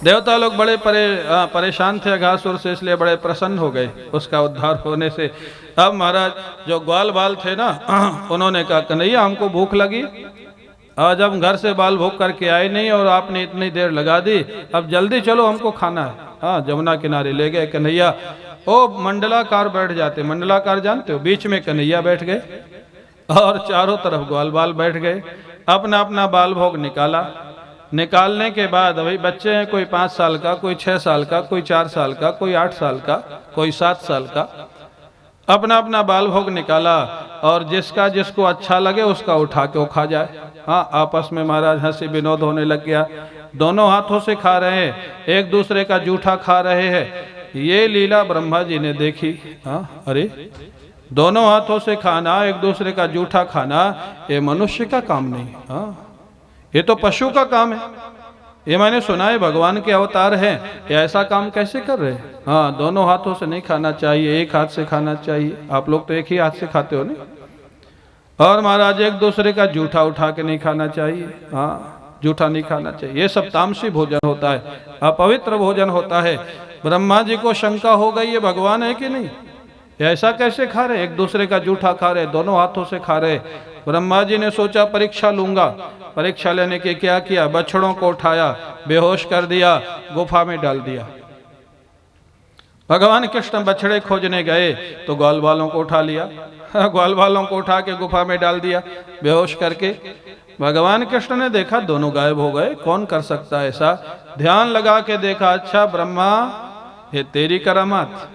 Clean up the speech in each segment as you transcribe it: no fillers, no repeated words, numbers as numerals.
देवता लोग बड़े परेशान थे अघासुर से, इसलिए बड़े प्रसन्न हो गए उसका उद्धार होने से। अब महाराज जो ग्वाल बाल थे ना, उन्होंने कहा कन्हैया हमको भूख लगी, आज हम घर से बाल भोग करके आए नहीं और आपने इतनी देर लगा दी, अब जल्दी चलो हमको खाना है। हाँ, जमुना किनारे ले गए कन्हैया। ओ मंडलाकार बैठ जाते, मंडलाकार जानते हो, बीच में कन्हैया बैठ गए और चारों तरफ ग्वाल बाल बैठ गए। अपना अपना बाल भोग निकाला। निकालने के बाद अभी बच्चे हैं, कोई 5 साल का, कोई 6 साल का, कोई 4 साल का, कोई 8 साल का, कोई 7 साल का, अपना अपना बाल भोग निकाला और जिसका जिसको अच्छा लगे उसका उठा के वो खा जाए। हाँ, आपस में महाराज हंसी विनोद होने लग गया। दोनों हाथों से खा रहे हैं, एक दूसरे का जूठा खा रहे हैं। ये लीला ब्रह्मा जी ने देखी। हाँ, अरे दोनों हाथों से खाना, एक दूसरे का जूठा खाना, ये मनुष्य का काम नहीं। हाँ, ये तो पशु का काम है। ये मैंने सुना है भगवान के अवतार हैं, ये ऐसा काम कैसे कर रहे हैं। हाँ, दोनों हाथों से नहीं खाना चाहिए, एक हाथ से खाना चाहिए। आप लोग तो एक ही हाथ से खाते हो नहीं। और महाराज एक दूसरे का जूठा उठा के नहीं खाना चाहिए। हाँ, जूठा नहीं खाना चाहिए, ये सब तामसी भोजन होता है, अपवित्र भोजन होता है। ब्रह्मा जी को शंका हो गई ये भगवान है कि नहीं, ऐसा कैसे खा रहे, एक दूसरे का जूठा खा रहे, दोनों हाथों से खा रहे। ब्रह्मा जी ने सोचा परीक्षा लूंगा। परीक्षा लेने के क्या किया, बछड़ों को उठाया, बेहोश कर दिया, गुफा में डाल दिया। भगवान कृष्ण बछड़े खोजने गए तो ग्वाल बालों को उठा लिया, ग्वाल बालों को उठा के गुफा में डाल दिया बेहोश करके। भगवान कृष्ण ने देखा दोनों गायब हो गए, कौन कर सकता है ऐसा। ध्यान लगा के देखा, अच्छा ब्रह्मा ये तेरी करामात,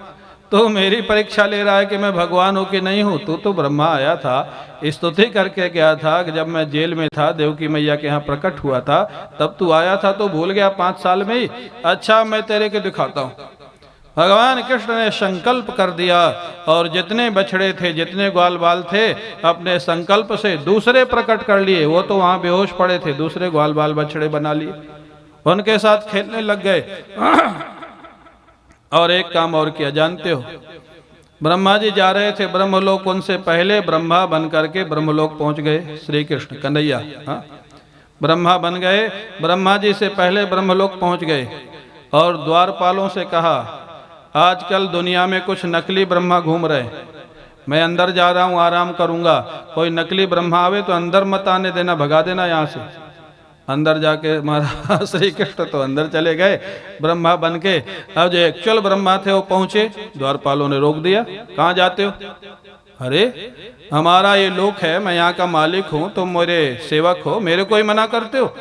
तो मेरी परीक्षा ले रहा है कि मैं भगवान हूं कि नहीं हूं। तू तो ब्रह्मा आया था, स्तुति करके गया था कि जब मैं जेल में था, देवकी मैया के यहाँ प्रकट हुआ था, तब तू आया था तो भूल गया 5 साल में ही। अच्छा मैं तेरे के दिखाता हूँ। भगवान कृष्ण ने संकल्प कर दिया और जितने बछड़े थे, जितने ग्वाल बाल थे, अपने संकल्प से दूसरे प्रकट कर लिए। वो तो वहां बेहोश पड़े थे, दूसरे ग्वाल बाल बछड़े बना लिए, उनके साथ खेलने लग गए। और एक काम और किया, जानते हो, ब्रह्मा जी जा रहे थे ब्रह्मलोक, उनसे पहले ब्रह्मा बन करके ब्रह्मलोक पहुंच गए श्री कृष्ण कन्हैया। हाँ, ब्रह्मा बन गए, ब्रह्मा जी से पहले ब्रह्मलोक पहुंच गए और द्वारपालों से कहा आजकल दुनिया में कुछ नकली ब्रह्मा घूम रहे, मैं अंदर जा रहा हूं, आराम करूंगा, कोई नकली ब्रह्मा आवे तो अंदर मत आने देना, भगा देना यहाँ से। अंदर जाके महाराज श्री कृष्ण तो अंदर चले गए ब्रह्मा बन के। अब जो एक्चुअल ब्रह्मा थे वो पहुंचे, द्वारपालों ने रोक दिया, कहाँ जाते हो। अरे हमारा ये लोक है, मैं यहाँ का मालिक हूँ, तुम मेरे सेवक हो, मेरे को ही मना करते हो।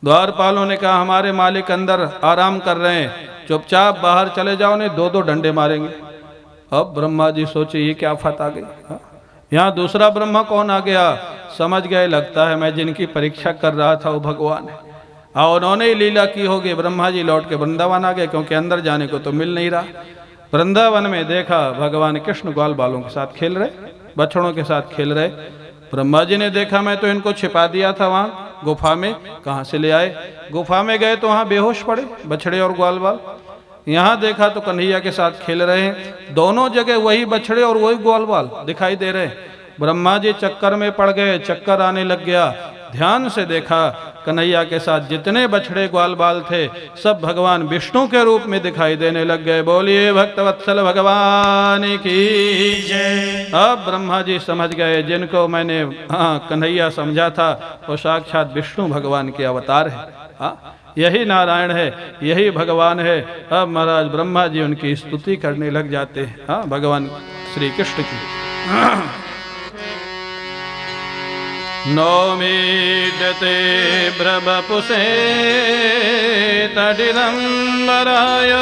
द्वारपालों ने कहा हमारे मालिक अंदर आराम कर रहे हैं, चुपचाप बाहर चले जाओ, नहीं 2-2 डंडे मारेंगे। अब ब्रह्मा जी सोचे ये क्या आफत आ गई। यहाँ दूसरा ब्रह्मा कौन आ गया, समझ गए लगता है मैं जिनकी परीक्षा कर रहा था वो भगवान है। और उन्होंने ही लीला की होगी, ब्रह्मा जी लौट के वृंदावन आ गए, क्योंकि अंदर जाने को तो मिल नहीं रहा। वृंदावन में देखा भगवान कृष्ण ग्वाल बालों के साथ खेल रहे, बछड़ों के साथ खेल रहे। ब्रह्मा जी ने देखा मैं तो इनको छिपा दिया था वहाँ गुफा में, कहाँ से ले आए। गुफा में गए तो वहाँ बेहोश पड़े बछड़े और ग्वाल बाल। यहाँ देखा तो कन्हैया के साथ खेल रहे हैं, दोनों जगह वही बछड़े और वही ग्वाल बाल दिखाई दे रहे हैं। ब्रह्मा जी चक्कर में पड़ गए, चक्कर आने लग गया। ध्यान से देखा कन्हैया के साथ जितने बछड़े ग्वाल बाल थे सब भगवान विष्णु के रूप में दिखाई देने लग गए। बोलिए भक्तवत्सल भगवान की जय। अब ब्रह्मा जी समझ गए जिनको मैंने कन्हैया समझा था वो साक्षात विष्णु भगवान के अवतार है। यही नारायण है, यही भगवान है। अब महाराज ब्रह्मा जी उनकी स्तुति करने लग जाते हैं, भगवान श्री कृष्ण की। नौमीड्यते ब्रह्मपुसे तडिदम्बराय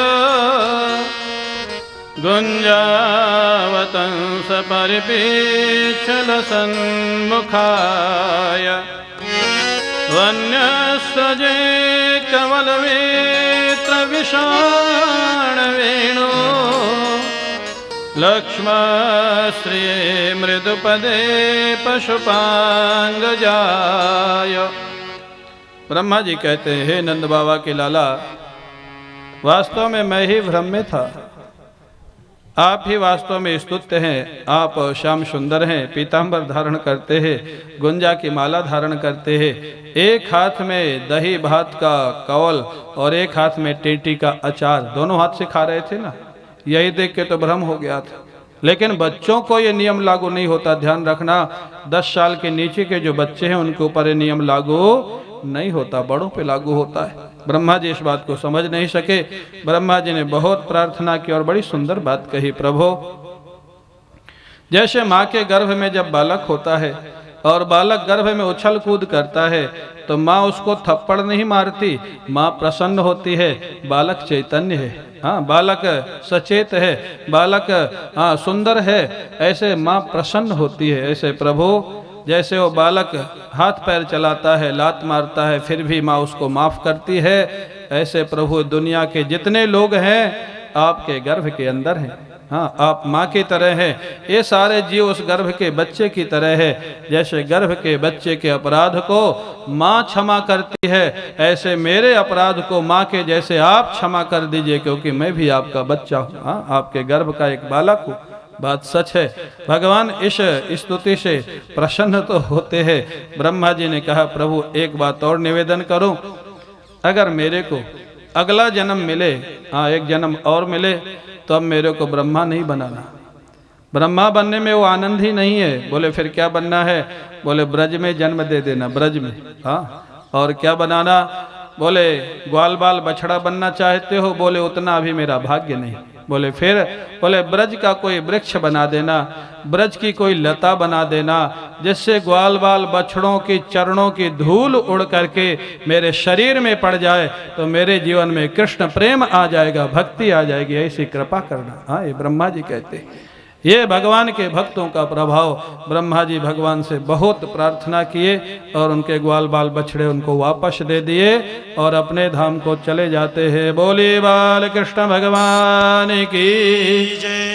गुञ्जावतंस परिपीच्छल सन्मुखाय वन्यस्रजे कमलवेत्र विषाण वेणु लक्ष्मश्रिये मृदुपदे पशुपांगजाय। ब्रह्मा जी कहते हैं नंद बाबा के लाला, वास्तव में मैं ही भ्रम में था। आप ही वास्तव में स्तुत्य हैं। आप श्याम सुंदर हैं, पीतांबर धारण करते हैं, गुंजा की माला धारण करते हैं, एक हाथ में दही भात का कौल और एक हाथ में टेटी का अचार, दोनों हाथ से खा रहे थे ना। यही देख के तो भ्रम हो गया था। लेकिन बच्चों को ये नियम लागू नहीं होता, ध्यान रखना। 10 साल के नीचे के जो बच्चे हैं उनके ऊपर ये नियम लागू नहीं होता, बड़ों पे लागू होता है। ब्रह्मा जी इस बात को समझ नहीं सके। ब्रह्मा जी ने बहुत प्रार्थना की और बड़ी सुंदर बात कही, प्रभु जैसे माँ के गर्भ में जब बालक होता है और बालक गर्भ में उछल कूद करता है तो माँ उसको थप्पड़ नहीं मारती, माँ प्रसन्न होती है। बालक चैतन्य है, हाँ, बालक सचेत है, बालक हाँ सुंदर है, ऐसे माँ प्रसन्न होती है। ऐसे प्रभु जैसे वो बालक हाथ पैर चलाता है, लात मारता है, फिर भी माँ उसको माफ करती है, ऐसे प्रभु दुनिया के जितने लोग हैं आपके गर्भ के अंदर हैं। हाँ, आप माँ की तरह हैं, ये सारे जीव उस गर्भ के बच्चे की तरह है। जैसे गर्भ के बच्चे के अपराध को माँ क्षमा करती है, ऐसे मेरे अपराध को माँ के जैसे आप क्षमा कर दीजिए, क्योंकि मैं भी आपका बच्चा हूँ, हाँ, आपके गर्भ का एक बालक हूँ। बात सच है। भगवान इस स्तुति से प्रसन्न तो होते हैं। ब्रह्मा जी ने कहा, प्रभु एक बात और निवेदन करूं, अगर मेरे को अगला जन्म मिले, हाँ एक जन्म और मिले, तो अब मेरे को ब्रह्मा नहीं बनाना। ब्रह्मा बनने में वो आनंद ही नहीं है। बोले फिर क्या बनना है? बोले ब्रज में जन्म दे देना, ब्रज में। हाँ, और क्या बनाना? बोले ग्वाल बाल बछड़ा बनना चाहते हो? बोले उतना अभी मेरा भाग्य नहीं। बोले फिर? बोले ब्रज का कोई वृक्ष बना देना, ब्रज की कोई लता बना देना, जिससे ग्वाल बाल बछड़ों की चरणों की धूल उड़ करके मेरे शरीर में पड़ जाए तो मेरे जीवन में कृष्ण प्रेम आ जाएगा, भक्ति आ जाएगी, ऐसी कृपा करना। हाँ, ये ब्रह्मा जी कहते हैं। ये भगवान के भक्तों का प्रभाव। ब्रह्मा जी भगवान से बहुत प्रार्थना किए और उनके ग्वाल बाल बछड़े उनको वापस दे दिए और अपने धाम को चले जाते हैं। बोले बाल कृष्ण भगवान की जय।